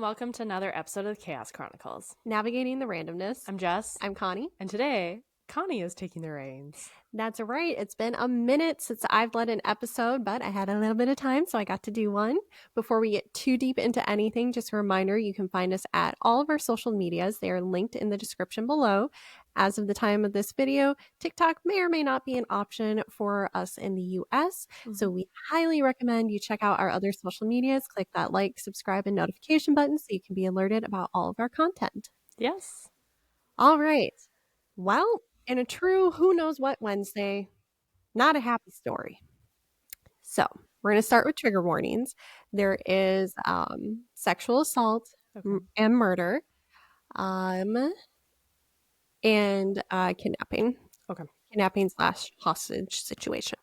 welcome to another episode of the Chaos Chronicles. Navigating the randomness. I'm Jess. I'm Connie. And today, Connie is taking the reins. That's right. It's been a minute since I've led an episode, but I had a little bit of time, so I got to do one. Before we get too deep into anything, just a reminder, you can find us at all of our social medias. They are linked in the description below. As of the time of this video, TikTok may or may not be an option for us in the US. So we highly recommend you check out our other social medias. Click that like, subscribe, and notification button so you can be alerted about all of our content. Yes. All right. Well, in a true who knows what Wednesday, not a happy story. So we're going to start with trigger warnings. There is sexual assault and murder and kidnapping. Okay. Kidnapping / hostage situation.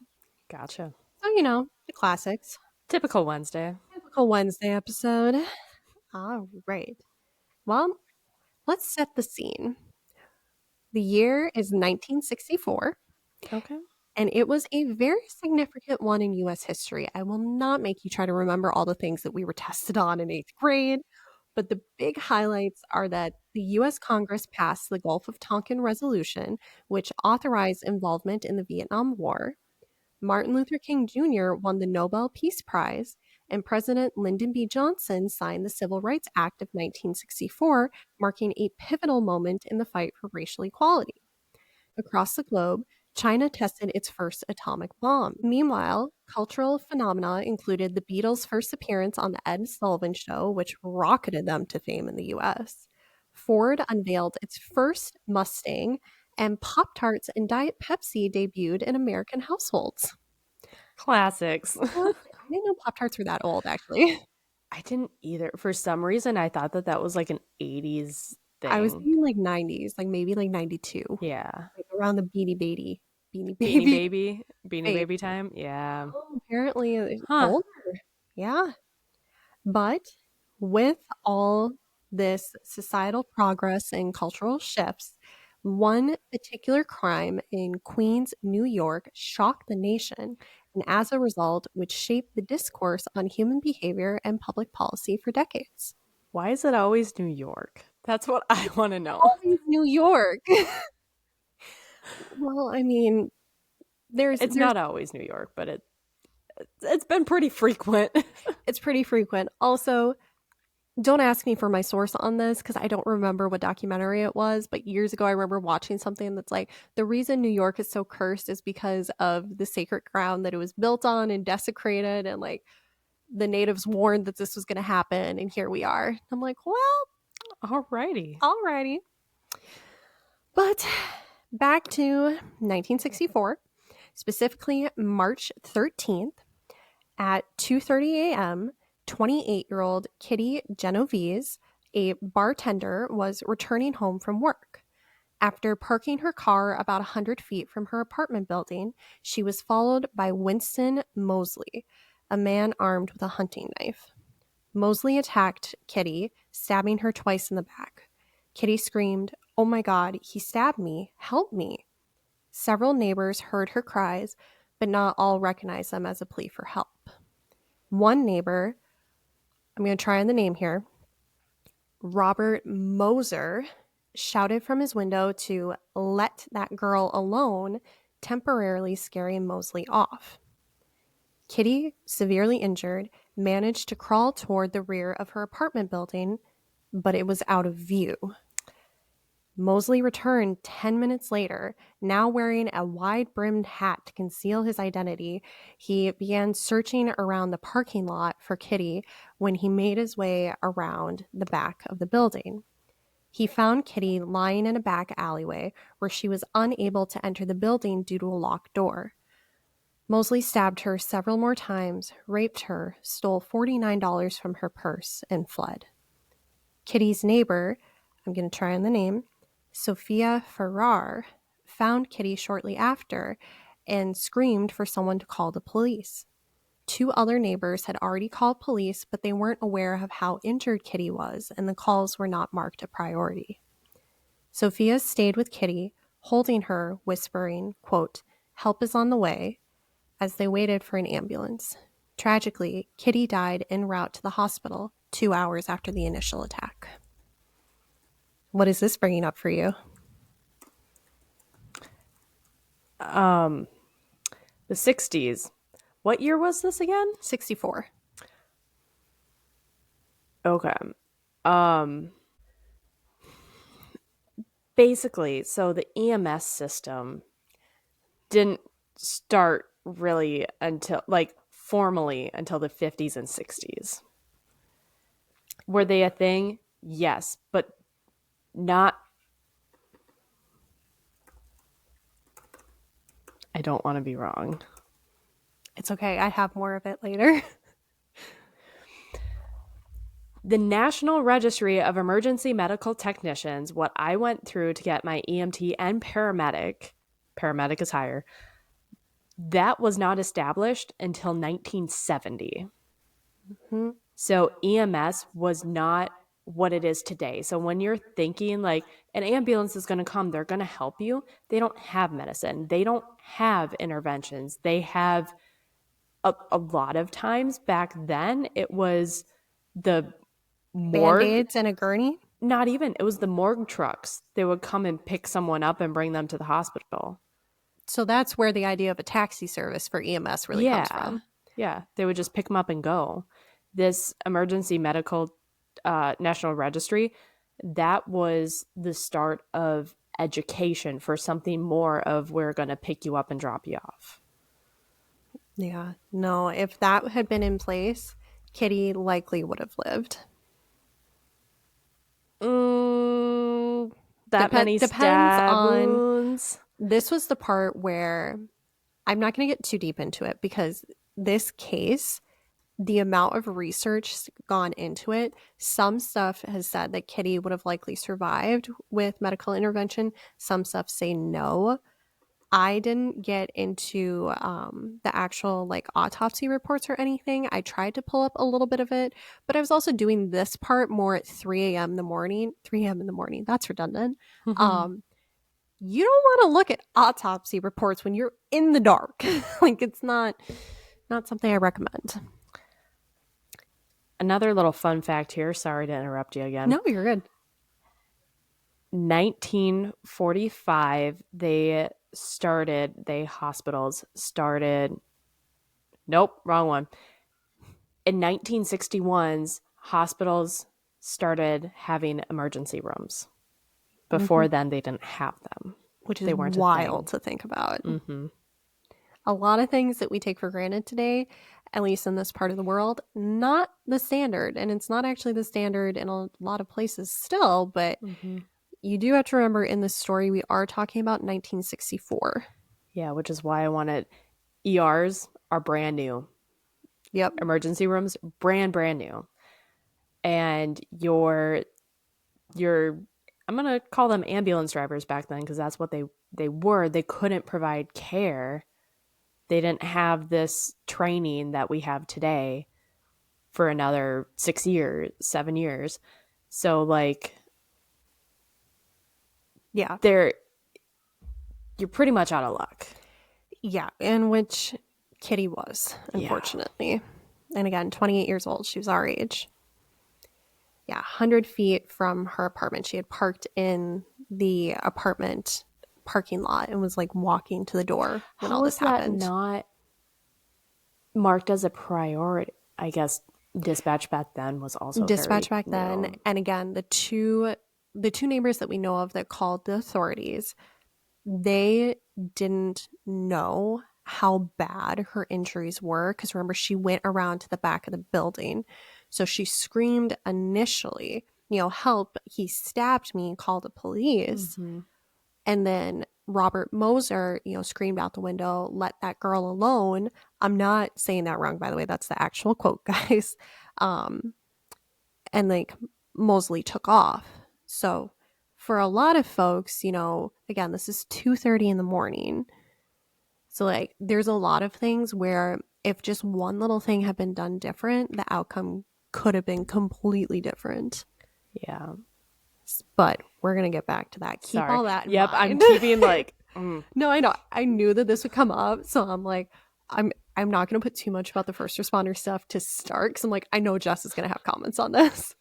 Gotcha. So, you know, the classics. Typical Wednesday. Typical Wednesday episode. All right. Well, let's set the scene. The year is 1964. Okay. And it was a very significant one in U.S. history. I will not make you try to remember all the things that we were tested on in 8th grade, but the big highlights are that the U.S. Congress passed the Gulf of Tonkin Resolution, which authorized involvement in the Vietnam War. Martin Luther King Jr. won the Nobel Peace Prize, and President Lyndon B. Johnson signed the Civil Rights Act of 1964, marking a pivotal moment in the fight for racial equality. Across the globe, China tested its first atomic bomb. Meanwhile, cultural phenomena included the Beatles' first appearance on The Ed Sullivan Show, which rocketed them to fame in the U.S. Ford unveiled its first Mustang, and Pop-Tarts and Diet Pepsi debuted in American households. Classics. I didn't know Pop-Tarts were that old, actually. I didn't either. For some reason, I thought that was like an 80s thing. I was thinking like 90s, like maybe like 92. Yeah. Like around the Beanie Baby time. Yeah. Oh, apparently it's older. Yeah. But with all this societal progress and cultural shifts, one particular crime in Queens, New York shocked the nation, and as a result, would shape the discourse on human behavior and public policy for decades. Why is it always New York? That's what I want to know. Always New York. Well, I mean, it's not always New York, but it's been pretty frequent. It's pretty frequent. Also, don't ask me for my source on this because I don't remember what documentary it was, but years ago I remember watching something that's like, the reason New York is so cursed is because of the sacred ground that it was built on and desecrated, and like the natives warned that this was going to happen, and here we are. I'm like, well, alrighty. But back to 1964, specifically March 13th at 2:30 a.m., 28-year-old Kitty Genovese, a bartender, was returning home from work. After parking her car about 100 feet from her apartment building, she was followed by Winston Mosley, a man armed with a hunting knife. Mosley attacked Kitty, stabbing her twice in the back. Kitty screamed, "Oh my God, he stabbed me! Help me!" Several neighbors heard her cries, but not all recognized them as a plea for help. One neighbor, I'm going to try on the name here, Robert Moser, shouted from his window to let that girl alone, temporarily scaring Mosley off. Kitty, severely injured, managed to crawl toward the rear of her apartment building, but it was out of view. Mosley returned 10 minutes later, now wearing a wide-brimmed hat to conceal his identity. He began searching around the parking lot for Kitty when he made his way around the back of the building. He found Kitty lying in a back alleyway where she was unable to enter the building due to a locked door. Mosley stabbed her several more times, raped her, stole $49 from her purse, and fled. Kitty's neighbor, I'm going to try on the name, Sophia Farrar, found Kitty shortly after and screamed for someone to call the police. 2 other neighbors had already called police, but they weren't aware of how injured Kitty was, and the calls were not marked a priority. Sophia stayed with Kitty, holding her, whispering, quote, "Help is on the way," as they waited for an ambulance. Tragically, Kitty died en route to the hospital 2 hours after the initial attack. What is this bringing up for you? The 60s. What year was this again? 64. Okay. Basically, so the EMS system didn't start really until, like, formally until the 50s and 60s. Were they a thing? Yes, but not. I don't want to be wrong. It's okay. I have more of it later. The National Registry of Emergency Medical Technicians, what I went through to get my EMT and paramedic is higher, that was not established until 1970. Mm-hmm. So EMS was not what it is today. So when you're thinking like an ambulance is going to come, they're going to help you, they don't have medicine. They don't have interventions. They have a lot of times back then, it was the morgue. Band-Aids and a gurney? Not even. It was the morgue trucks. They would come and pick someone up and bring them to the hospital. So that's where the idea of a taxi service for EMS really comes from. Yeah. They would just pick them up and go. This emergency medical national registry, that was the start of education for something more of we're going to pick you up and drop you off. Yeah. No, if that had been in place, Kitty likely would have lived. Many stab wounds. This was the part where I'm not going to get too deep into it because this case, the amount of research gone into it, some stuff has said that Kitty would have likely survived with medical intervention. Some stuff say no. I didn't get into the actual like autopsy reports or anything. I tried to pull up a little bit of it, but I was also doing this part more at 3 a.m. in the morning. 3 a.m. in the morning. That's redundant. Mm-hmm. You don't want to look at autopsy reports when you're in the dark. Like it's not something I recommend. Another little fun fact here. Sorry to interrupt you again. No, you're good. 1945, hospitals started. Nope, wrong one. In 1961's, hospitals started having emergency rooms. Before then, they didn't have them. Which is they weren't wild to think about. Mm-hmm. A lot of things that we take for granted today, at least in this part of the world, not the standard. And it's not actually the standard in a lot of places still, but you do have to remember in this story, we are talking about 1964. Yeah, which is why I wanted ERs are brand new. Yep. Emergency rooms, brand new. And your I'm going to call them ambulance drivers back then because that's what they were. They couldn't provide care. They didn't have this training that we have today for another 7 years. So like, yeah, you're pretty much out of luck. Yeah, in which Kitty was, unfortunately. Yeah. And again, 28 years old. She was our age. Yeah, 100 feet from her apartment. She had parked in the apartment parking lot and was like walking to the door when all this happened. How was that not marked as a priority? I guess dispatch back then was also then. And again, the two neighbors that we know of that called the authorities, they didn't know how bad her injuries were because remember, she went around to the back of the building. So she screamed initially, help, he stabbed me, called the police. Mm-hmm. And then Robert Moser, screamed out the window, let that girl alone. I'm not saying that wrong, by the way. That's the actual quote, guys. And like Mosley took off. So for a lot of folks, again, this is 2:30 in the morning. So like there's a lot of things where if just one little thing had been done different, the outcome could have been completely different. Yeah. But we're going to get back to that. Keep all that in mind. I'm keeping like... No, I know. I knew that this would come up. So I'm like, I'm not going to put too much about the first responder stuff to start because I'm like, I know Jess is going to have comments on this.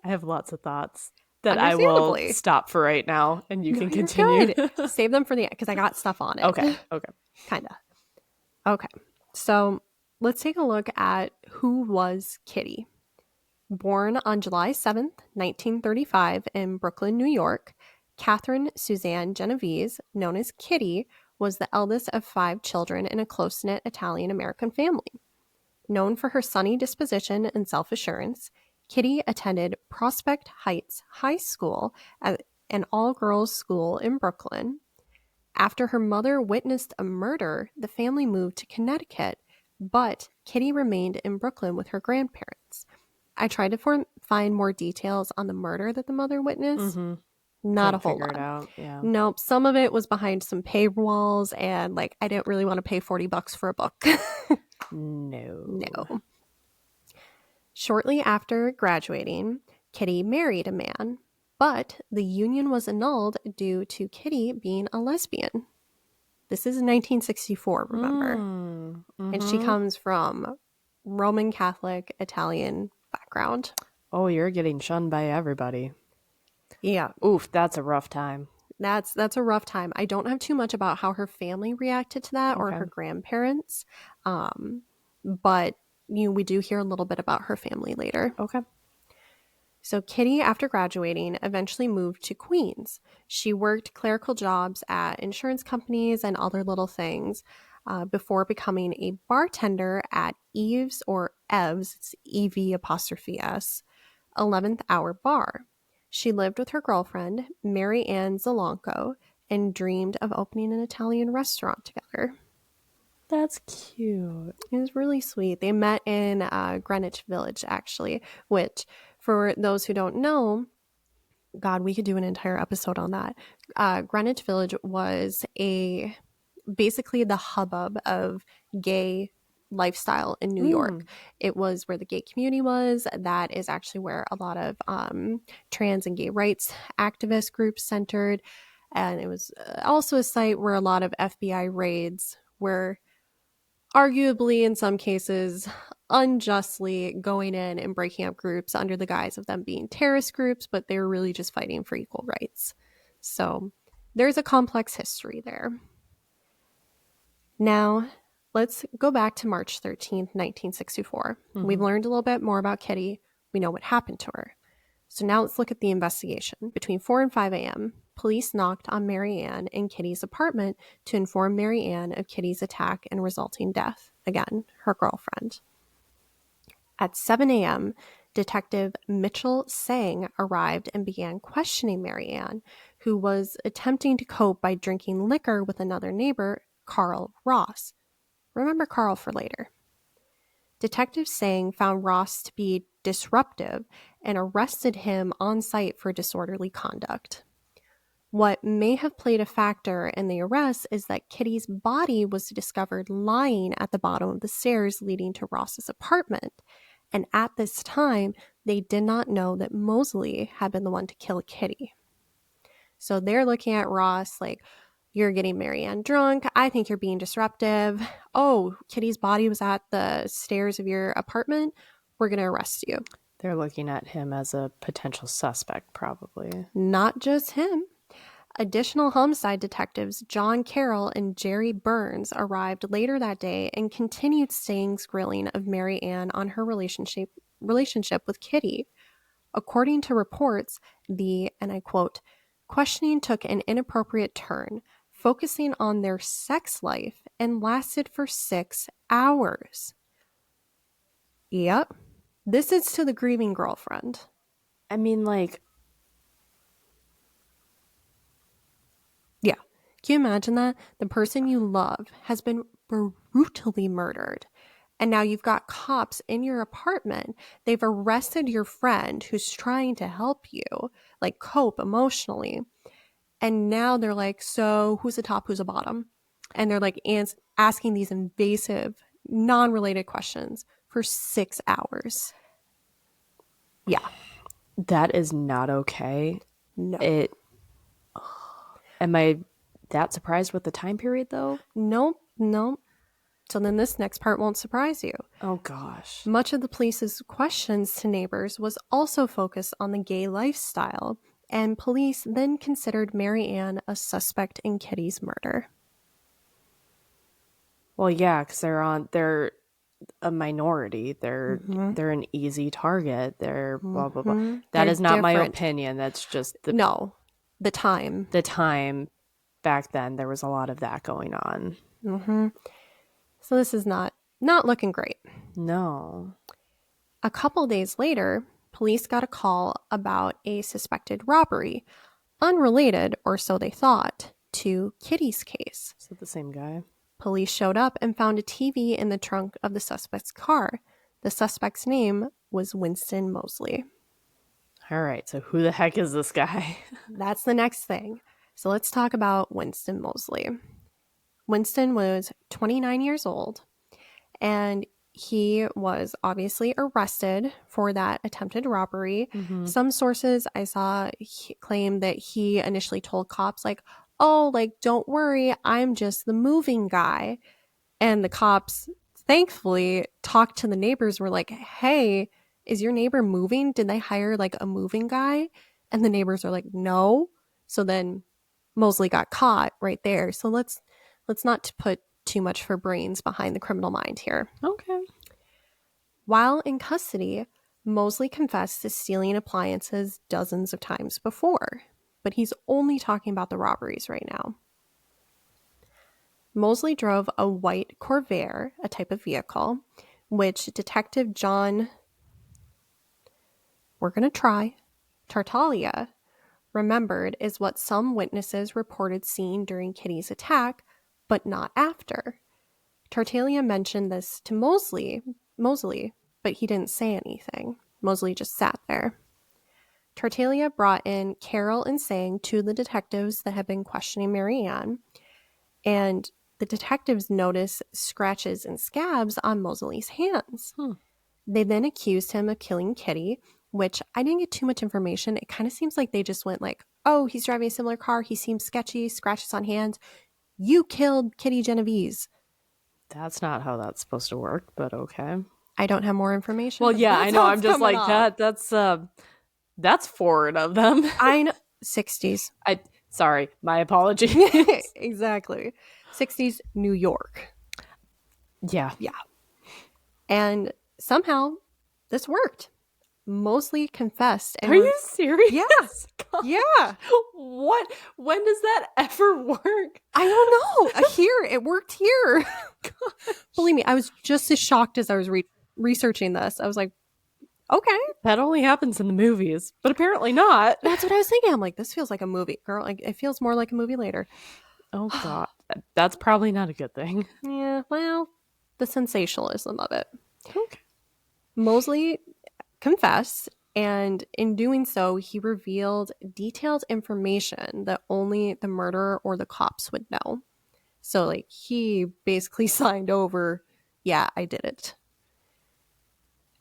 I have lots of thoughts that I will Understandably. stop for right now, and you No, can you're continue. good. Save them for the end because I got stuff on it. Okay. Okay. Kind of. Okay. So let's take a look at who was Kitty. Born on July 7th, 1935, in Brooklyn, New York, Catherine Suzanne Genovese, known as Kitty, was the eldest of 5 children in a close knit Italian American family. Known for her sunny disposition and self assurance, Kitty attended Prospect Heights High School, an all girls school in Brooklyn. After her mother witnessed a murder, the family moved to Connecticut, but Kitty remained in Brooklyn with her grandparents. I tried to find more details on the murder that the mother witnessed. Mm-hmm. Not Couldn't a whole figure lot. it out. Yeah. Nope. Some of it was behind some paywalls, and like I didn't really want to pay $40 for a book. No. No. Shortly after graduating, Kitty married a man, but the union was annulled due to Kitty being a lesbian. This is 1964, remember? Mm-hmm. And she comes from Roman Catholic Italian background. Oh, you're getting shunned by everybody. Yeah. Oof, that's a rough time. That's a rough time. I don't have too much about how her family reacted to that or Okay. her grandparents. But we do hear a little bit about her family later. Okay. So Kitty, after graduating, eventually moved to Queens. She worked clerical jobs at insurance companies and other little things before becoming a bartender at Eve's or Ev's, it's E-V apostrophe S, 11th Hour Bar. She lived with her girlfriend, Mary Ann Zalanco, and dreamed of opening an Italian restaurant together. That's cute. It was really sweet. They met in Greenwich Village, actually, which, for those who don't know, God, we could do an entire episode on that. Greenwich Village was basically the hubbub of gay lifestyle in New York. It was where the gay community was. That is actually where a lot of trans and gay rights activist groups centered. And it was also a site where a lot of FBI raids were arguably, in some cases, unjustly going in and breaking up groups under the guise of them being terrorist groups, but they were really just fighting for equal rights. So there's a complex history there. Now, let's go back to March 13th, 1964. We've learned a little bit more about Kitty. We know what happened to her. So now let's look at the investigation. Between 4 and 5 a.m., police knocked on Mary Ann in Kitty's apartment to inform Mary Ann of Kitty's attack and resulting death. Again, her girlfriend. At 7 a.m., Detective Mitchell Sang arrived and began questioning Mary Ann, who was attempting to cope by drinking liquor with another neighbor, Carl Ross. Remember Carl for later. Detective Sang found Ross to be disruptive and arrested him on site for disorderly conduct. What may have played a factor in the arrest is that Kitty's body was discovered lying at the bottom of the stairs leading to Ross's apartment. And at this time, they did not know that Mosley had been the one to kill Kitty. So they're looking at Ross like, you're getting Mary Ann drunk. I think you're being disruptive. Oh, Kitty's body was at the stairs of your apartment. We're going to arrest you. They're looking at him as a potential suspect, probably. Not just him. Additional homicide detectives John Carroll and Jerry Burns arrived later that day and continued Stang's grilling of Mary Ann on her relationship with Kitty. According to reports, and I quote, questioning took an inappropriate turn, focusing on their sex life, and lasted for 6 hours. Yep. This is to the grieving girlfriend. I mean, like... Yeah. Can you imagine that? The person you love has been brutally murdered. And now you've got cops in your apartment. They've arrested your friend who's trying to help you, like cope emotionally. And now they're like, so who's the top, who's the bottom? And they're like asking these invasive, non-related questions for 6 hours. Yeah. That is not okay. No. Am I that surprised with the time period, though? Nope. So then this next part won't surprise you. Oh, gosh. Much of the police's questions to neighbors was also focused on the gay lifestyle, and police then considered Mary Ann a suspect in Kitty's murder. Well, yeah, because they're a minority. They're an easy target. They're blah, blah, blah. That They're is not my different. opinion. That's just the time. The time back then. There was a lot of that going on. So this is not looking great. No. A couple days later, police got a call about a suspected robbery, unrelated, or so they thought, to Kitty's case. Is it the same guy? Police showed up and found a TV in the trunk of the suspect's car. The suspect's name was Winston Mosley. All right, so who the heck is this guy? That's the next thing. So let's talk about Winston Mosley. Winston was 29 years old, and he was obviously arrested for that attempted robbery. Some sources I saw claim that he initially told cops, like, oh, like, don't worry, I'm just the moving guy. And the cops, thankfully, talked to the neighbors, were like, hey, is your neighbor moving? Did they hire, like, a moving guy? And the neighbors are like, no. So then Mosley got caught right there. So let's not put too much for brains behind the criminal mind here. Okay. While in custody, Mosley confessed to stealing appliances dozens of times before, but he's only talking about the robberies right now. Mosley drove a white Corvair, a type of vehicle, which Detective John, Tartaglia, remembered is what some witnesses reported seeing during Kitty's attack, but not after. Tartaglia mentioned this to Mosley, but he didn't say anything. Mosley just sat there. Tartaglia brought in Carol and Sang, two of the detectives that had been questioning Mary Ann, and the detectives noticed scratches and scabs on Mosley's hands. They then accused him of killing Kitty, which I didn't get too much information. It kind of seems like they just went like, oh, he's driving a similar car, he seems sketchy, scratches on hands. You killed Kitty Genovese. That's not how that's supposed to work, but okay. I don't have more information. Well, yeah, I know. I'm just like that. That's forward of them. I know. 60s. Sorry, my apologies. Exactly. 60s New York. Yeah. And somehow this worked. Mosley confessed. And Are you serious? Yes. God. Yeah. What? When does that ever work? I don't know. Here, it worked here. Believe me, I was just as shocked as I was researching this. I was like, okay. That only happens in the movies, but apparently not. That's what I was thinking. I'm like, this feels like a movie, girl. Like, it feels more like a movie later. Oh, God. That's probably not a good thing. Yeah, well, the sensationalism of it. Okay. Mosley confessed, and in doing so, he revealed detailed information that only the murderer or the cops would know. So, like, he basically signed over, yeah, I did it.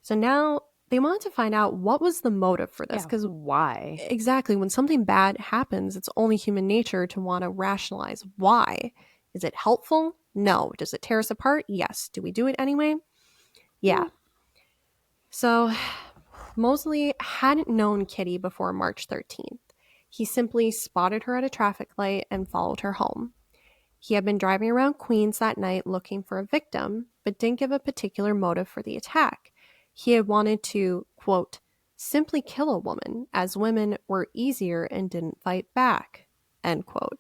So now they wanted to find out what was the motive for this. Because why? Exactly. When something bad happens, it's only human nature to want to rationalize why. Is it helpful? No. Does it tear us apart? Yes. Do we do it anyway? Yeah. So Mosley hadn't known Kitty before March 13th. He simply spotted her at a traffic light and followed her home. He had been driving around Queens that night looking for a victim, but didn't give a particular motive for the attack. He had wanted to, quote, simply kill a woman, as women were easier and didn't fight back, end quote.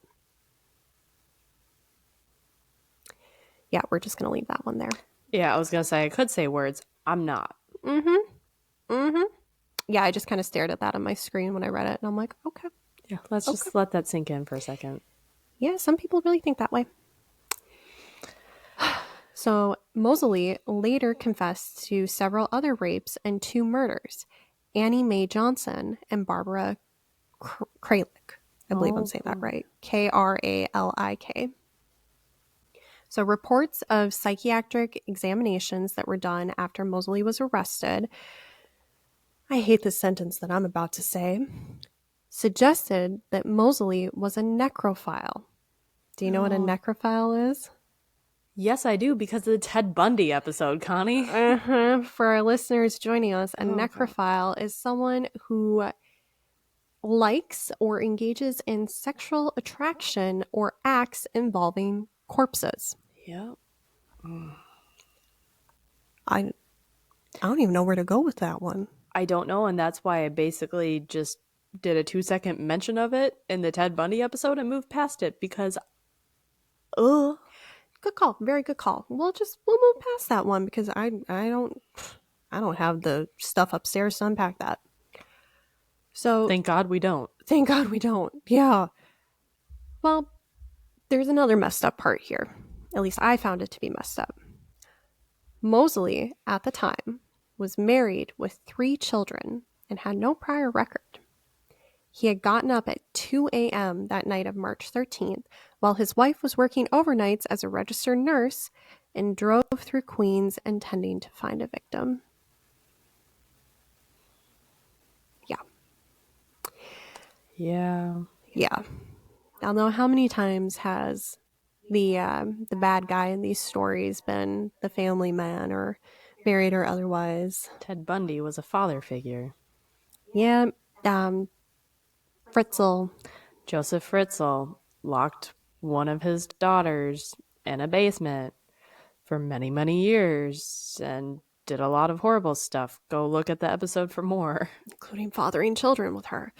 Yeah, we're just going to leave that one there. Yeah, I was going to say, I could say words. I'm not. Yeah, I just kind of stared at that on my screen when I read it, and I'm like, okay. Yeah, let's just let that sink in for a second. Yeah, some people really think that way. So Mosley later confessed to several other rapes and 2 murders, Annie Mae Johnson and Barbara Kralik. I believe I'm saying that right. Kralik. So reports of psychiatric examinations that were done after Mosley was arrested, I hate the sentence that I'm about to say, suggested that Mosley was a necrophile. Do you know what a necrophile is? Yes, I do, because of the Ted Bundy episode, Connie. For our listeners joining us, a Oh, God. necrophile is someone who likes or engages in sexual attraction or acts involving corpses. Yep. I don't even know where to go with that one. I don't know, and that's why I basically just did a 2-second mention of it in the Ted Bundy episode and moved past it because, ugh. Good call, very good call. We'll move past that one because I don't have the stuff upstairs to unpack that. So Thank God we don't. thank God we don't. Yeah. Well, there's another messed up part here. At least I found it to be messed up. Mosley, at the time, was married with 3 children and had no prior record. He had gotten up at 2 a.m. that night of March 13th while his wife was working overnights as a registered nurse and drove through Queens intending to find a victim. Yeah. Yeah. Yeah. I don't know how many times has the bad guy in these stories been the family man or married or otherwise. Ted Bundy was a father figure. Yeah, Fritzl. Joseph Fritzl locked one of his daughters in a basement for many, many years and did a lot of horrible stuff. Go look at the episode for more. Including fathering children with her.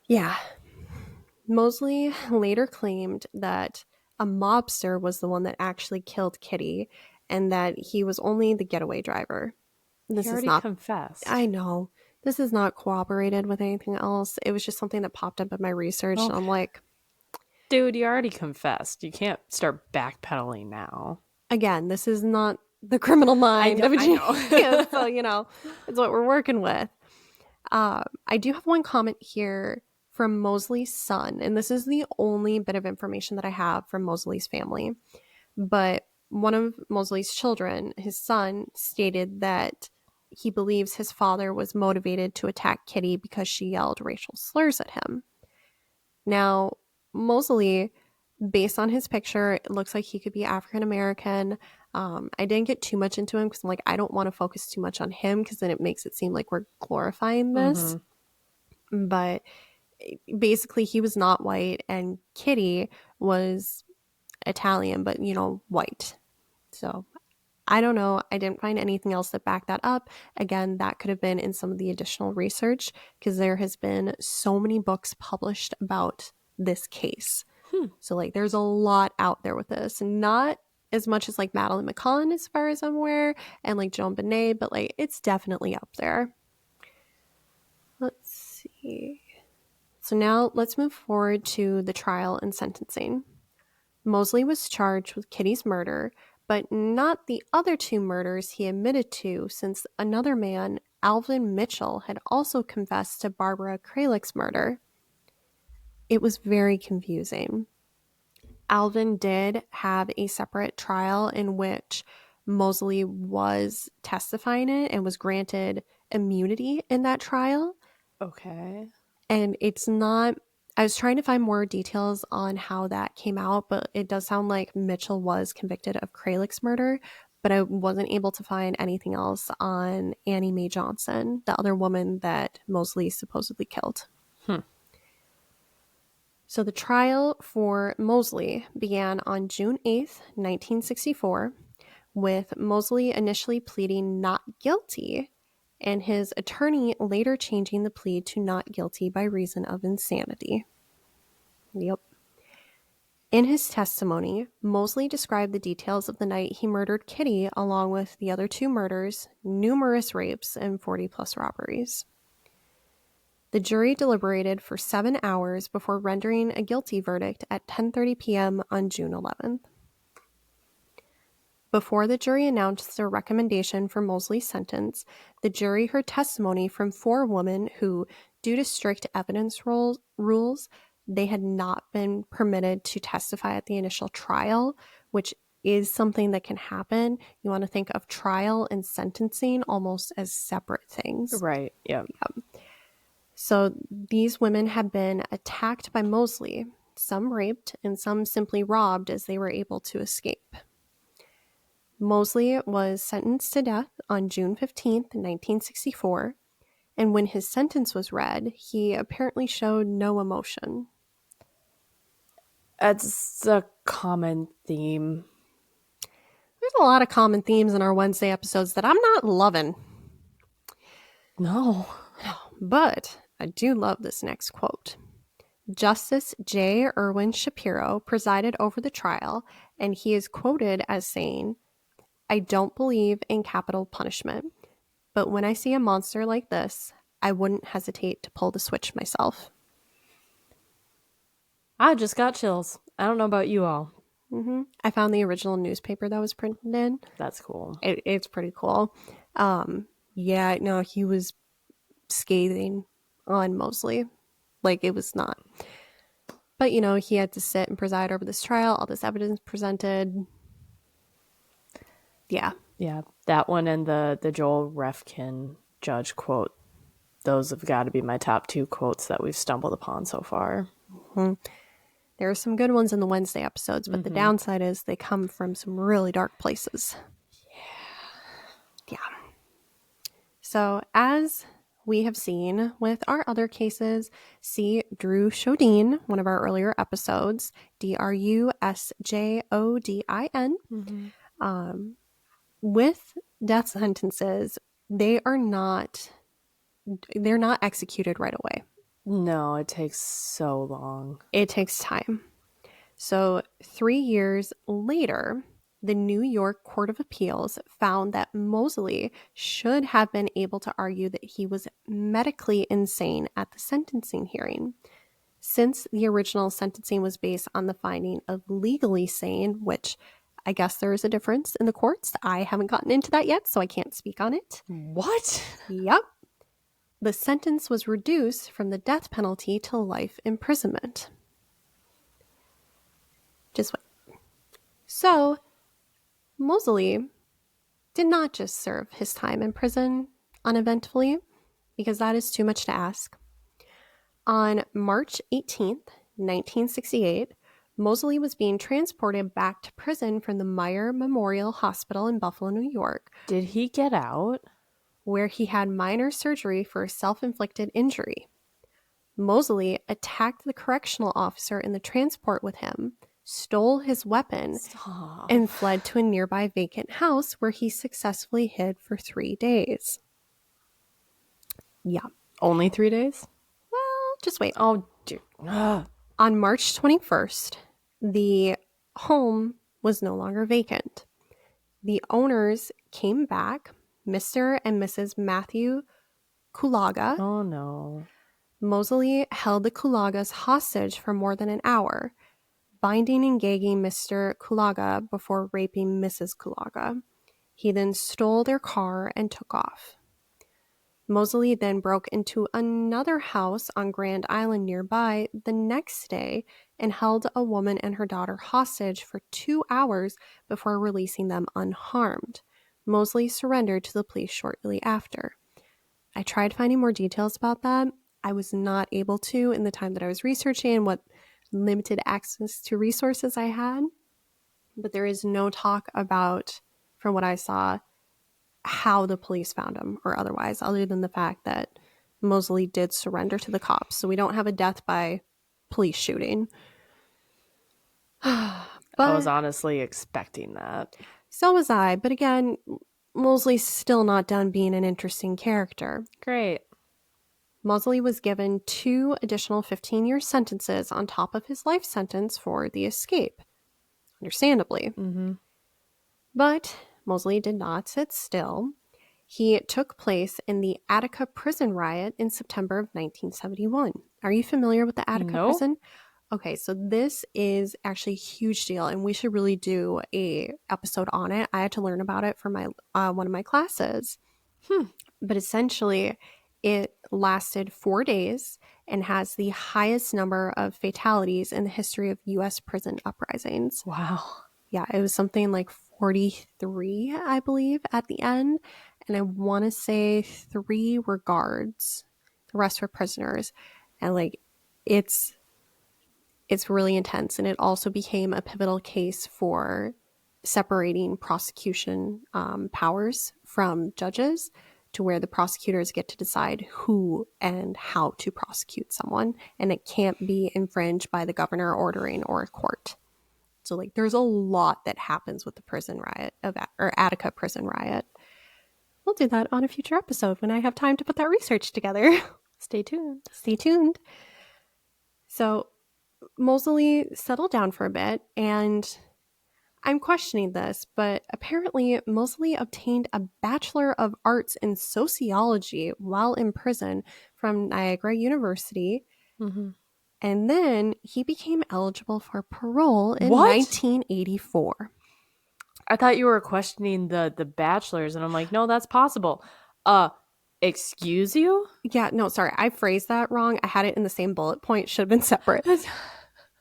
Yeah. Mosley later claimed that a mobster was the one that actually killed Kitty and that he was only the getaway driver. This He is already not. confessed. I know. This is not corroborated with anything else. It was just something that popped up in my research. Okay. And I'm like, Dude, you already confessed. You can't start backpedaling now. again, this is not the criminal mind of a genius. So, it's what we're working with. I do have one comment here from Mosley's son, and this is the only bit of information that I have from Mosley's family. But one of Mosley's children, his son, stated that he believes his father was motivated to attack Kitty because she yelled racial slurs at him. Now, Mosley, based on his picture, it looks like he could be African American. I didn't get too much into him because I'm like, I don't want to focus too much on him because then it makes it seem like we're glorifying this. Mm-hmm. But basically, he was not white, and Kitty was Italian, but white. So I don't know. I didn't find anything else that backed that up. Again, that could have been in some of the additional research because there has been so many books published about this case. So there's a lot out there with this. Not as much as Madeline McCullen as far as I'm aware and Joan Benet, but it's definitely up there. Let's see. So now let's move forward to the trial and sentencing. Mosley was charged with Kitty's murder, but not the other 2 murders he admitted to, since another man, Alvin Mitchell, had also confessed to Barbara Kralick's murder. It was very confusing. Alvin did have a separate trial in which Mosley was testifying in and was granted immunity in that trial. Okay. And it's not... I was trying to find more details on how that came out, but it does sound like Mitchell was convicted of Kralick's murder, but I wasn't able to find anything else on Annie Mae Johnson, the other woman that Mosley supposedly killed. So the trial for Mosley began on June 8th, 1964, with Mosley initially pleading not guilty, and his attorney later changing the plea to not guilty by reason of insanity. Yep. In his testimony, Mosley described the details of the night he murdered Kitty along with the other 2 murders, numerous rapes, and 40-plus robberies. The jury deliberated for 7 hours before rendering a guilty verdict at 10:30 p.m. on June 11th. Before the jury announced their recommendation for Mosley's sentence, the jury heard testimony from 4 women who, due to strict evidence rules, they had not been permitted to testify at the initial trial, which is something that can happen. You want to think of trial and sentencing almost as separate things. Right, yeah. So these women had been attacked by Mosley, some raped and some simply robbed as they were able to escape. Mosley was sentenced to death on June 15th, 1964, and when his sentence was read, he apparently showed no emotion. That's a common theme. There's a lot of common themes in our Wednesday episodes that I'm not loving. No. But I do love this next quote. Justice J. Irwin Shapiro presided over the trial, and he is quoted as saying, "I don't believe in capital punishment, but when I see a monster like this, I wouldn't hesitate to pull the switch myself." I just got chills. I don't know about you all. I found the original newspaper that was printed in. That's cool. It's pretty cool. Yeah, no, he was scathing on Mosley. Like, it was not. But, he had to sit and preside over this trial, all this evidence presented. Yeah. Yeah, that one and the Joel Refkin judge quote. Those have got to be my top two quotes that we've stumbled upon so far. There are some good ones in the Wednesday episodes, but the downside is they come from some really dark places. Yeah. So, as we have seen with our other cases, see Drew Shodin, one of our earlier episodes, Drusjodin. With death sentences, they're not executed right away. No, it takes so long. It takes time. So 3 years later, the New York Court of Appeals found that Mosley should have been able to argue that he was medically insane at the sentencing hearing. Since the original sentencing was based on the finding of legally sane, which I guess there is a difference in the courts. I haven't gotten into that yet, so I can't speak on it. What? Yep. The sentence was reduced from the death penalty to life imprisonment. Just wait. So, Mosley did not just serve his time in prison uneventfully, because that is too much to ask. On March 18th, 1968, Mosley was being transported back to prison from the Meyer Memorial Hospital in Buffalo, New York. Did he get out? Where he had minor surgery for a self-inflicted injury. Mosley attacked the correctional officer in the transport with him, stole his weapon, and fled to a nearby vacant house where he successfully hid for 3 days. Yeah. Only 3 days? Well, just wait. Oh, dear. On March 21st, the home was no longer vacant. The owners came back, Mr. and Mrs. Matthew Kulaga. Oh, no. Mosley held the Kulagas hostage for more than an hour, binding and gagging Mr. Kulaga before raping Mrs. Kulaga. He then stole their car and took off. Mosley then broke into another house on Grand Island nearby the next day and held a woman and her daughter hostage for 2 hours before releasing them unharmed. Mosley surrendered to the police shortly after. I tried finding more details about that. I was not able to in the time that I was researching what limited access to resources I had. But there is no talk about, from what I saw, how the police found him or otherwise, other than the fact that Mosley did surrender to the cops. So we don't have a death by police shooting. I was honestly expecting that. So was I. But again, Mosley's still not done being an interesting character. Great. Mosley was given 2 additional 15-year sentences on top of his life sentence for the escape. Understandably. But Mosley did not sit still. He took place in the Attica prison riot in September of 1971. Are you familiar with the Attica prison? Okay, so this is actually a huge deal, and we should really do a episode on it. I had to learn about it for my one of my classes. But essentially, it lasted 4 days and has the highest number of fatalities in the history of U.S. prison uprisings. Wow. Yeah, it was something like 43, I believe, at the end. And I want to say 3 were guards. The rest were prisoners. And it's really intense. And it also became a pivotal case for separating prosecution powers from judges, to where the prosecutors get to decide who and how to prosecute someone, and it can't be infringed by the governor ordering or a court. So like there's a lot that happens with the prison riot or Attica prison riot. We'll do that on a future episode when I have time to put that research together. Stay tuned. Stay tuned. So Mosley settled down for a bit, and I'm questioning this, but apparently Mosley obtained a Bachelor of Arts in Sociology while in prison from Niagara University. Mm-hmm. And then he became eligible for parole in What? 1984. I thought you were questioning the bachelors, and I'm like, no, that's possible. Excuse you? Yeah, no, sorry. I phrased that wrong. I had it in the same bullet point. Should have been separate.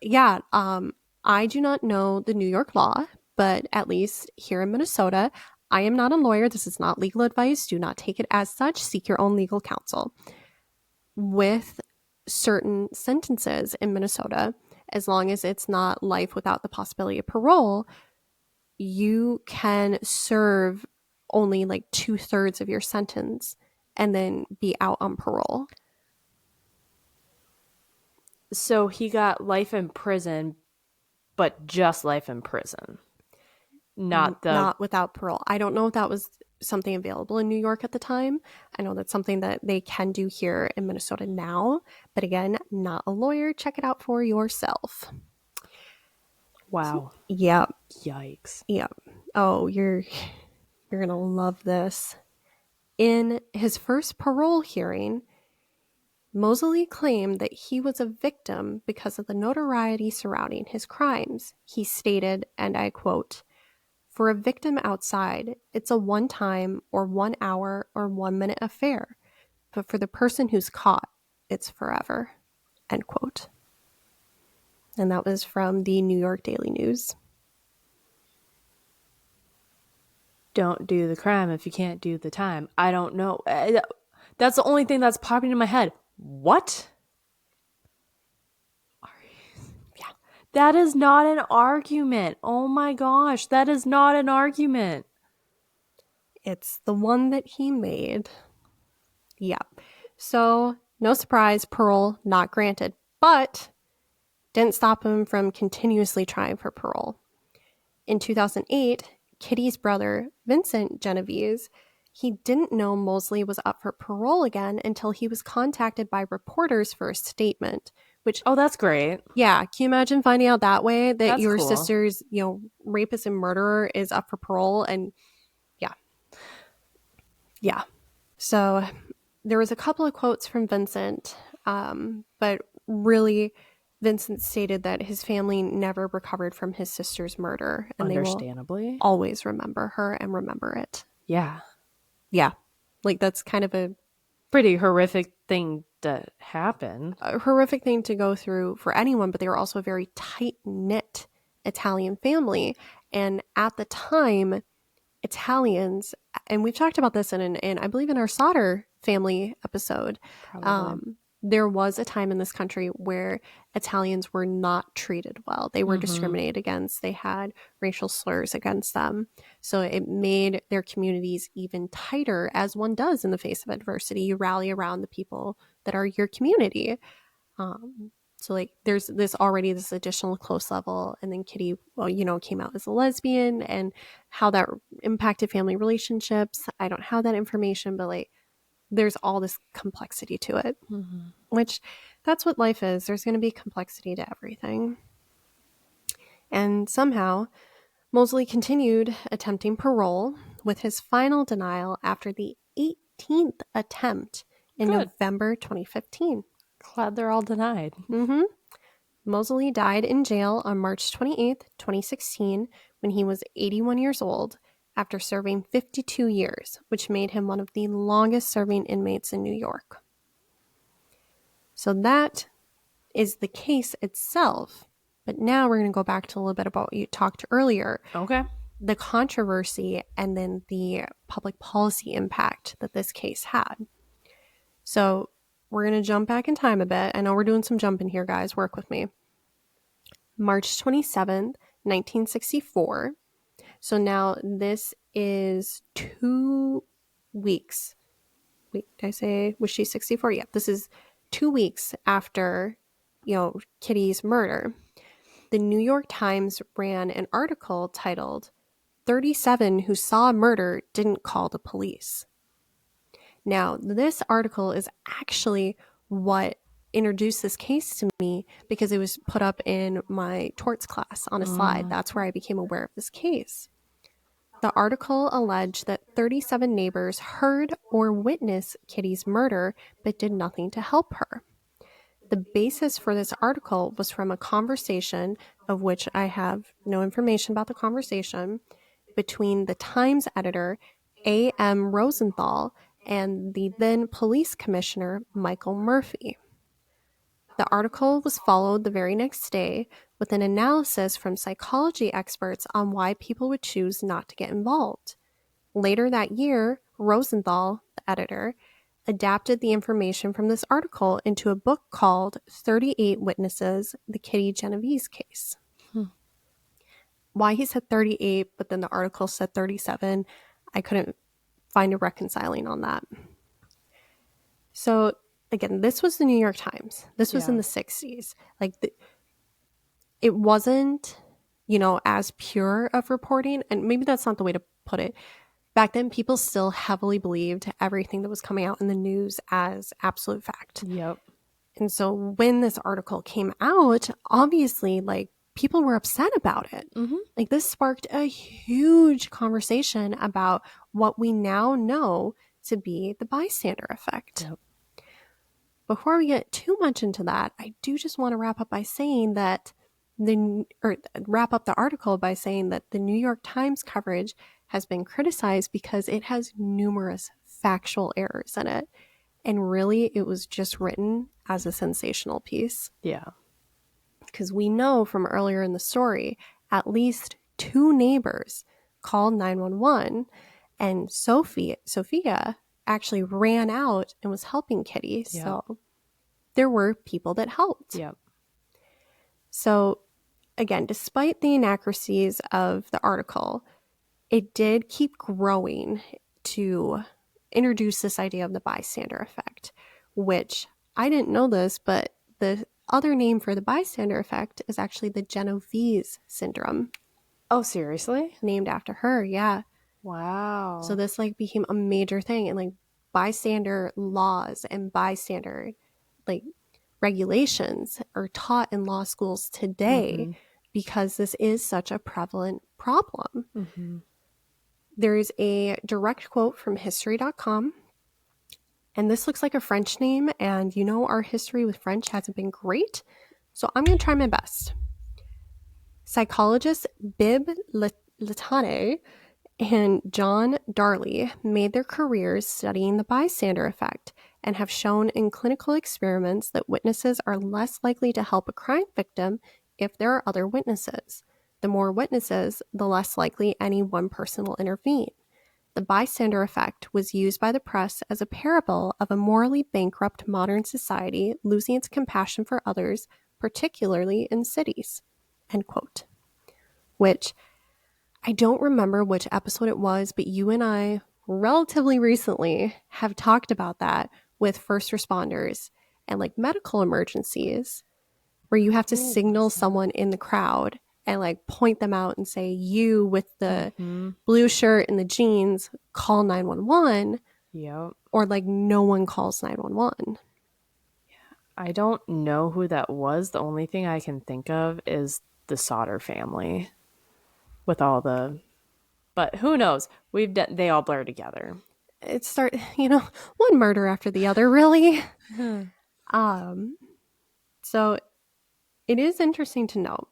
Yeah, I do not know the New York law, but at least here in Minnesota, I am not a lawyer. This is not legal advice. Do not take it as such. Seek your own legal counsel. With certain sentences in Minnesota, as long as it's not life without the possibility of parole, you can serve only like 2/3 of your sentence and then be out on parole. So he got life in prison, but just life in prison. Not without parole. I don't know if that was something available in New York at the time. I know that's something that they can do here in Minnesota now, but again, not a lawyer. Check it out for yourself. Wow. Yep. Yikes. Yep. Oh, you're gonna love this. In his first parole hearing, Mosley claimed that he was a victim because of the notoriety surrounding his crimes. He stated, and I quote, "For a victim outside, it's a one-time or 1 hour or 1 minute affair. But for the person who's caught, it's forever." End quote. And that was from the New York Daily News. Don't do the crime if you can't do the time. I don't know. That's the only thing that's popping in my head. What? Yeah. That is not an argument. Oh my gosh. That is not an argument. It's the one that he made. Yeah. So, no surprise, parole not granted, but didn't stop him from continuously trying for parole. In 2008, Kitty's brother, Winston Genovese, he didn't know Mosley was up for parole again until he was contacted by reporters for a statement, which... Oh, that's great. Yeah, can you imagine finding out that way that That's your cool. sister's, rapist and murderer is up for parole? And yeah. So there was a couple of quotes from Vincent, but really Vincent stated that his family never recovered from his sister's murder, and they will always remember her and remember it. Yeah. Yeah. Like that's kind of a pretty horrific thing to happen. A horrific thing to go through for anyone, but they were also a very tight-knit Italian family. And at the time, Italians, and we've talked about this in I believe in our Sauter family episode, there was a time in this country where Italians were not treated well. They were discriminated against. They had racial slurs against them. So it made their communities even tighter, as one does in the face of adversity. You rally around the people that are your community. So like there's this additional close level, and then Kitty, came out as a lesbian, and how that impacted family relationships. I don't have that information, but like there's all this complexity to it, which that's what life is. There's going to be complexity to everything. And somehow Mosley continued attempting parole, with his final denial after the 18th attempt in November 2015. Glad they're all denied. Mosley died in jail on March 28th, 2016, when he was 81 years old, after serving 52 years, which made him one of the longest serving inmates in New York. So that is the case itself. But now we're going to go back to a little bit about what you talked earlier. Okay. The controversy and then the public policy impact that this case had. So we're going to jump back in time a bit. I know we're doing some jumping here, guys. Work with me. March 27th, 1964. So now this is 2 weeks. Wait, did I say, was she 64? Yeah, this is 2 weeks after, Kitty's murder. The New York Times ran an article titled 37 Who Saw a Murder Didn't Call the Police. Now, this article is actually what introduced this case to me because it was put up in my torts class on a slide. That's where I became aware of this case. The article alleged that 37 neighbors heard or witnessed Kitty's murder but did nothing to help her. The basis for this article was from a conversation, of which I have no information about the conversation, between the Times editor A.M. Rosenthal and the then police commissioner Michael Murphy. The article was followed the very next day with an analysis from psychology experts on why people would choose not to get involved. Later that year, Rosenthal, the editor, adapted the information from this article into a book called 38 Witnesses, the Kitty Genovese Case. Why he said 38, but then the article said 37, I couldn't find a reconciling on that. So again, this was the New York Times. This was in the 60s. It wasn't, as pure of reporting, and maybe that's not the way to put it. Back then, people still heavily believed everything that was coming out in the news as absolute fact. Yep. And so when this article came out, obviously, people were upset about it. Mm-hmm. This sparked a huge conversation about what we now know to be the bystander effect. Yep. Before we get too much into that, I do just want to wrap up by saying that wrap up the article by saying that the New York Times coverage has been criticized because it has numerous factual errors in it. And really, it was just written as a sensational piece. Yeah. Because we know from earlier in the story, at least 2 neighbors called 911, and Sophia actually ran out and was helping Kitty. Yep. So there were people that helped. Yep. So again, despite the inaccuracies of the article, it did keep growing to introduce this idea of the bystander effect, which I didn't know this, but the other name for the bystander effect is actually the Genovese syndrome. Oh, seriously? Named after her, yeah. Wow. So this became a major thing, and bystander laws and bystander regulations are taught in law schools today because this is such a prevalent problem. Mm-hmm. There's a direct quote from history.com, and this looks like a French name, and our history with French hasn't been great, so I'm going to try my best. Psychologists Bib Latane and John Darley made their careers studying the bystander effect and have shown in clinical experiments that witnesses are less likely to help a crime victim if there are other witnesses. The more witnesses, the less likely any one person will intervene. The bystander effect was used by the press as a parable of a morally bankrupt modern society losing its compassion for others, particularly in cities. End quote. Which, I don't remember which episode it was, but you and I relatively recently have talked about that with first responders and medical emergencies, where you have to signal someone in the crowd and point them out and say, you with the blue shirt and the jeans, call 911. Yep. Or no one calls 911. I don't know who that was. The only thing I can think of is the Sauter family with all the, but who knows? They all blur together. One murder after the other, really. So it is interesting to note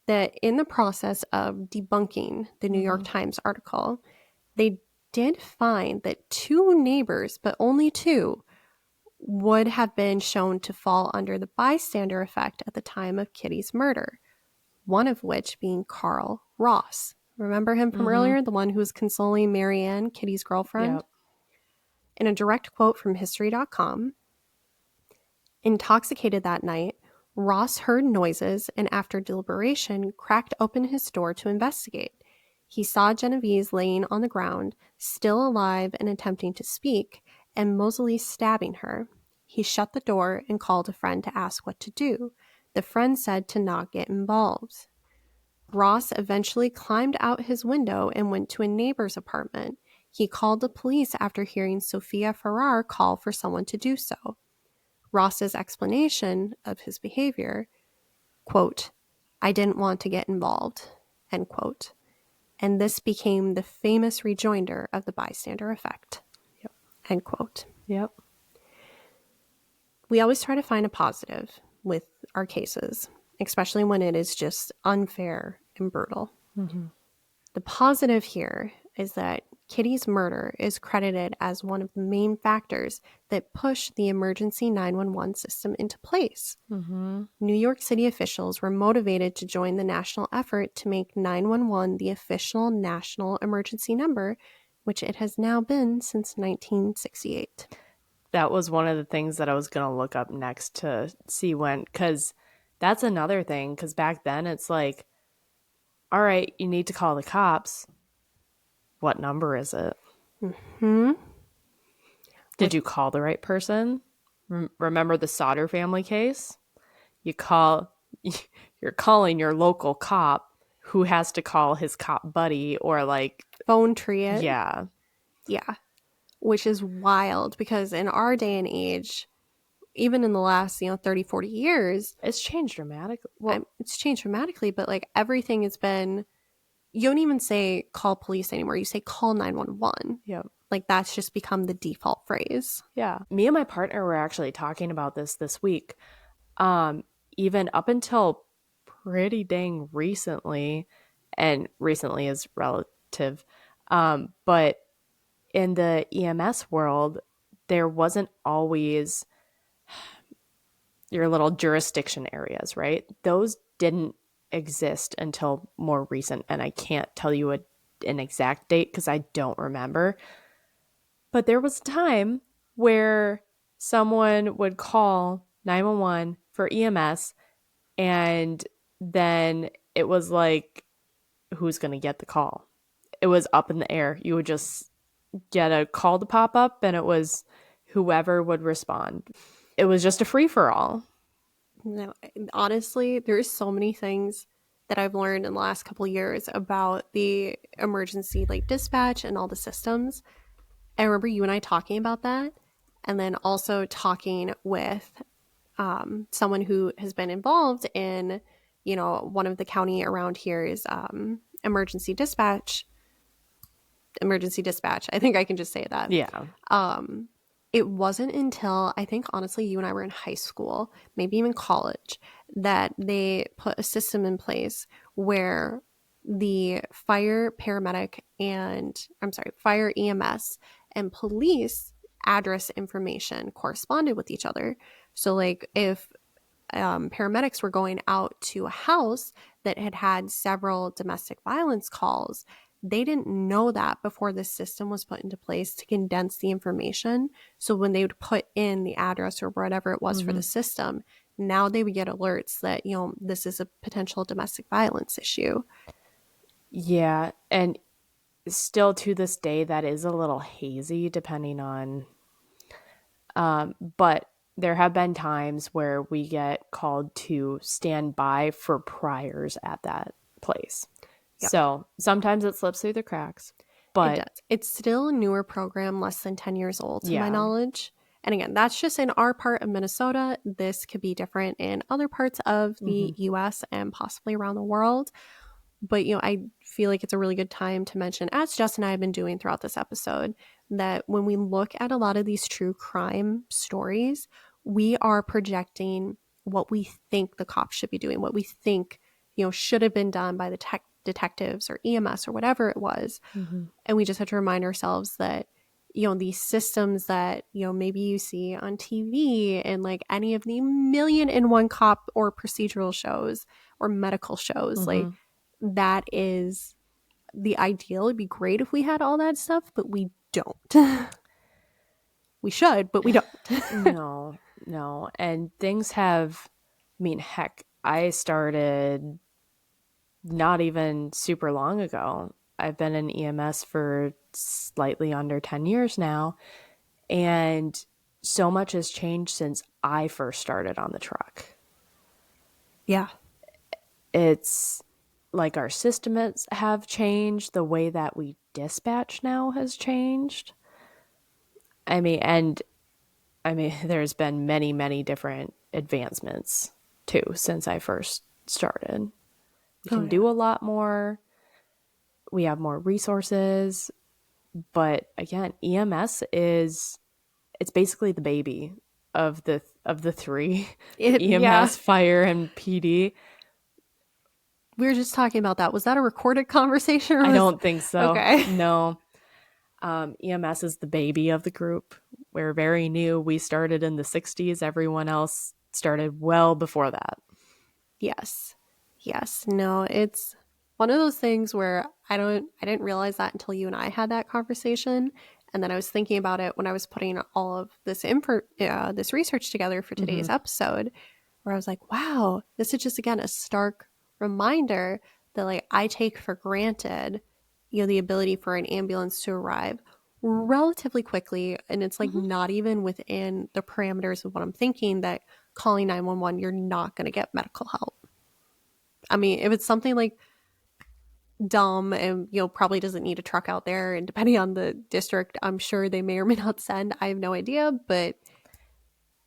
that in the process of debunking the New York Times article, they did find that 2 neighbors, but only 2, would have been shown to fall under the bystander effect at the time of Kitty's murder, one of which being Carl Ross. Remember him from earlier, the one who was consoling Marianne, Kitty's girlfriend? Yep. In a direct quote from history.com, intoxicated that night, Ross heard noises and after deliberation cracked open his door to investigate. He saw Genovese laying on the ground, still alive and attempting to speak, and Mosley stabbing her. He shut the door and called a friend to ask what to do. The friend said to not get involved. Ross eventually climbed out his window and went to a neighbor's apartment. He called the police after hearing Sophia Farrar call for someone to do so. Ross's explanation of his behavior, quote, "I didn't want to get involved," end quote. And this became the famous rejoinder of the bystander effect, Yep. end quote. Yep. We always try to find a positive with our cases, especially when it is just unfair and brutal. Mm-hmm. The positive here is that Kitty's murder is credited as one of the main factors that pushed the emergency 911 system into place. Mm-hmm. New York City officials were motivated to join the national effort to make 911 the official national emergency number, which it has now been since 1968. That was one of the things that I was going to look up next to see when, because that's another thing, because back then it's like, all right, you need to call the cops. What number is it? Mm-hmm. Did you call the right person? Remember the Sauter family case? You're calling your local cop who has to call his cop buddy or like Phone tree it. Yeah. Yeah. Which is wild because in our day and age, even in the last, 30, 40 years, It's changed dramatically. Well, it's changed dramatically, but like everything has been, you don't even say call police anymore. You say call 911. yeah. Like that's just become the default phrase. Yeah. Me and my partner were actually talking about this week. Even up until pretty dang recently, and recently is relative, but in the EMS world, there wasn't always your little jurisdiction areas, right? Those didn't exist until more recent, and I can't tell you an exact date because I don't remember. But there was a time where someone would call 911 for EMS, and then it was like, who's going to get the call? It was up in the air. You would just get a call to pop up, and it was whoever would respond. It was just a free for all. No, honestly, there's so many things that I've learned in the last couple of years about the emergency like dispatch and all the systems. I remember you and I talking about that, and then also talking with someone who has been involved in, one of the county around here is emergency dispatch. Emergency dispatch. I think I can just say that. Yeah. It wasn't until I think honestly you and I were in high school, maybe even college, that they put a system in place where the fire EMS and police address information corresponded with each other. So like if paramedics were going out to a house that had had several domestic violence calls, they didn't know that before this system was put into place to condense the information. So when they would put in the address or whatever it was for the system, now they would get alerts that, this is a potential domestic violence issue. Yeah. And still to this day, that is a little hazy depending on, but there have been times where we get called to stand by for priors at that place. Yep. So sometimes it slips through the cracks, but it does. It's still a newer program, less than 10 years old to my knowledge. And again, that's just in our part of Minnesota. This could be different in other parts of the US and possibly around the world. But, I feel like it's a really good time to mention, as Jess and I have been doing throughout this episode, that when we look at a lot of these true crime stories, we are projecting what we think the cops should be doing, what we think, should have been done by the detectives or EMS or whatever it was. And we just have to remind ourselves that, these systems that, maybe you see on TV and like any of the million and one cop or procedural shows or medical shows, like that is the ideal. It'd be great if we had all that stuff, but we don't. We should, but we don't. No. And things have, heck, I started not even super long ago I've been in EMS for slightly under 10 years now, and so much has changed since I first started on the truck. Yeah. It's like our systems have changed, the way that we dispatch now has changed. I mean, there's been many, many different advancements too since I first started. We Oh, can yeah. do a lot more. We have more resources, but again, EMS is it's basically the baby of the three, Yeah. EMS, fire, and PD. We were just talking about that. Was that a recorded conversation or I was don't think so. okay? No. EMS is the baby of the group. We're very new. We started in the 60s. Everyone else started well before that. Yes. Yes. No, it's one of those things where I didn't realize that until you and I had that conversation. And then I was thinking about it when I was putting all of this this research together for today's episode, where I was like, wow, this is just again a stark reminder that like I take for granted, the ability for an ambulance to arrive relatively quickly. And it's like not even within the parameters of what I'm thinking that calling 911, you're not going to get medical help. I mean, if it's something like dumb and probably doesn't need a truck out there, and depending on the district, I'm sure they may or may not send. I have no idea, but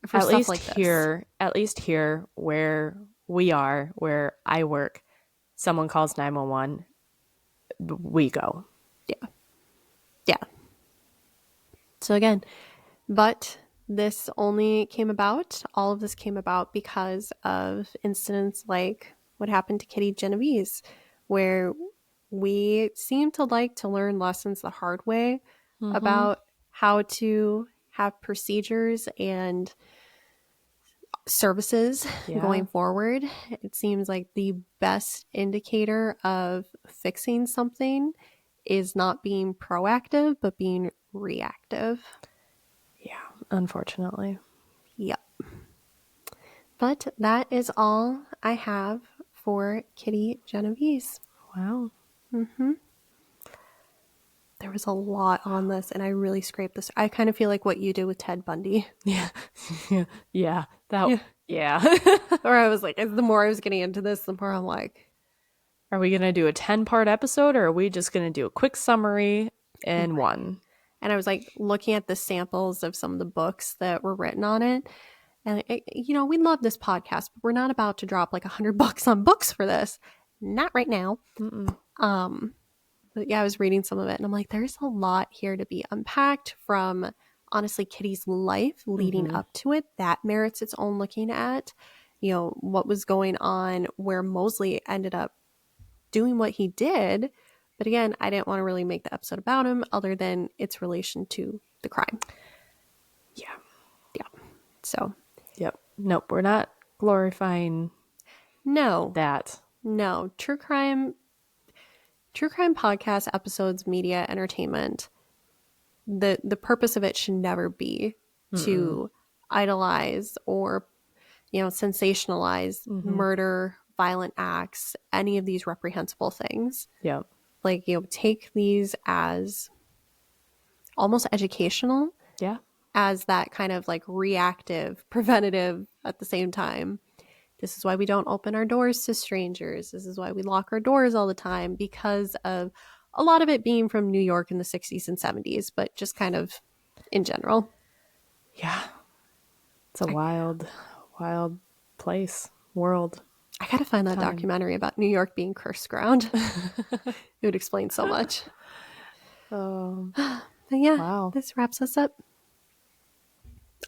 for stuff like this, At least here where we are, where I work, someone calls 911, we go. yeah, yeah. So again, but this only came about. All of this came about because of incidents like what happened to Kitty Genovese, where we seem to like to learn lessons the hard way about how to have procedures and services Yeah. going forward. It seems like the best indicator of fixing something is not being proactive, but being reactive. Yeah, unfortunately. Yep. But that is all I have for Kitty Genovese. Wow. There was a lot on this, and I really scraped this. I kind of feel like what you did with Ted Bundy. Yeah. Yeah. Yeah. Yeah. Or I was like, the more I was getting into this, the more I'm like, Are we going to do a 10-part episode, or are we just going to do a quick summary in one? and I was like looking at the samples of some of the books that were written on it. And, we love this podcast, but we're not about to drop like $100 on books for this. Not right now. But yeah, I was reading some of it and I'm like, there's a lot here to be unpacked from honestly Kitty's life leading up to it. That merits its own looking at. What was going on where Mosley ended up doing what he did. But again, I didn't want to really make the episode about him other than its relation to the crime. Yeah. Yeah. So. Yep. Nope. We're not glorifying that. No. True crime podcast episodes, media, entertainment. The purpose of it should never be to idolize or sensationalize murder, violent acts, any of these reprehensible things. Yep. Like, take these as almost educational. Yeah. As that kind of like reactive, preventative at the same time. This is why we don't open our doors to strangers. This is why we lock our doors all the time, because of a lot of it being from New York in the 60s and 70s, but just kind of in general. Yeah. It's a wild world. I gotta find that documentary about New York being cursed ground. It would explain so much. But yeah, Wow. this wraps us up.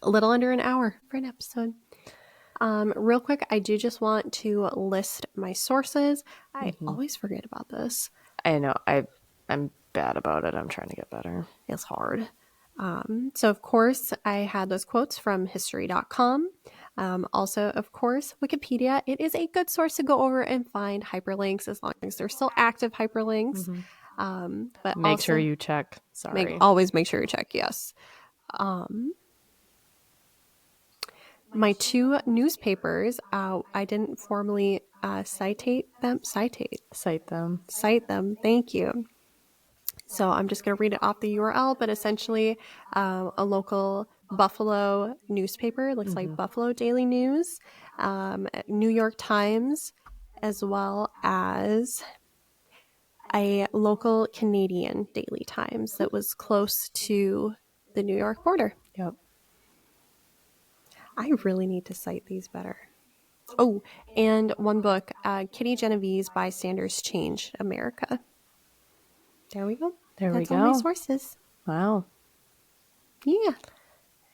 A little under an hour for an episode. Real quick, I do just want to list my sources. I always forget about this. I know. I'm bad about it. I'm trying to get better. It's hard. So, of course, I had those quotes from history.com. Also, of course, Wikipedia. It is a good source to go over and find hyperlinks as long as they're still active hyperlinks. But Make also, sure you check. Sorry. Always make sure you check. Yes. My two newspapers, I didn't formally cite them. Cite them. Thank you. So I'm just going to read it off the URL, but essentially a local Buffalo newspaper, looks like Buffalo Daily News, New York Times, as well as a local Canadian Daily Times that was close to the New York border. Yep. I really need to cite these better. Oh, and one book, Kitty Genovese, Bystanders Change America. There we go. There we That's all my go. sources. Wow. Yeah.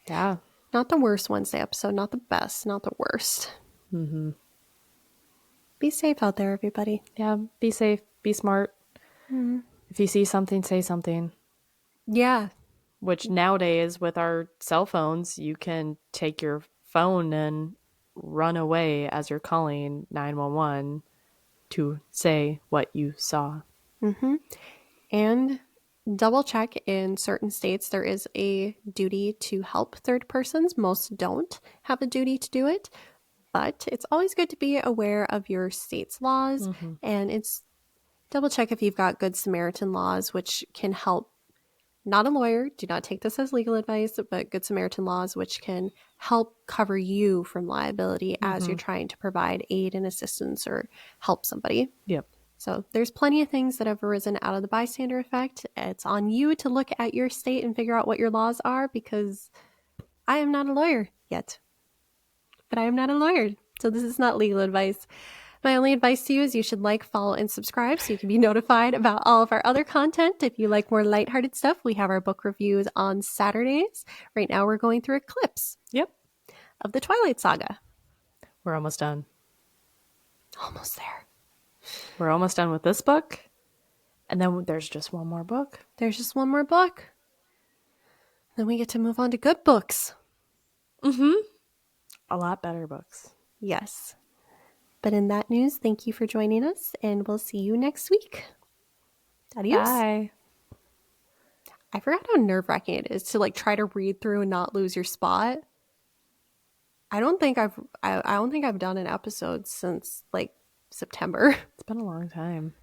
Yeah. Not the worst Wednesday episode, not the best, not the worst. Mm-hmm. Be safe out there, everybody. Yeah. Be safe. Be smart. If you see something, say something. Yeah. Which nowadays, with our cell phones, you can take your phone and run away as you're calling 911 to say what you saw. Mm-hmm. And double check, in certain states there is a duty to help third persons. Most don't have a duty to do it, but it's always good to be aware of your state's laws, and it's double check if you've got Good Samaritan laws, which can help. Not a lawyer, do not take this as legal advice, but Good Samaritan laws, which can help cover you from liability as you're trying to provide aid and assistance or help somebody. Yep. So there's plenty of things that have arisen out of the bystander effect. It's on you to look at your state and figure out what your laws are, because I am not a lawyer yet. But I am not a lawyer, so this is not legal advice. My only advice to you is you should like, follow, and subscribe so you can be notified about all of our other content. If you like more lighthearted stuff, we have our book reviews on Saturdays. Right now we're going through Eclipse Yep. of the Twilight Saga. We're almost done. Almost there. We're almost done with this book. And then there's just one more book. There's just one more book. Then we get to move on to good books. A lot better books. Yes. But in that news, thank you for joining us, and we'll see you next week. Adios. Bye. I forgot how nerve-wracking it is to try to read through and not lose your spot. I don't think I've done an episode since September. It's been a long time.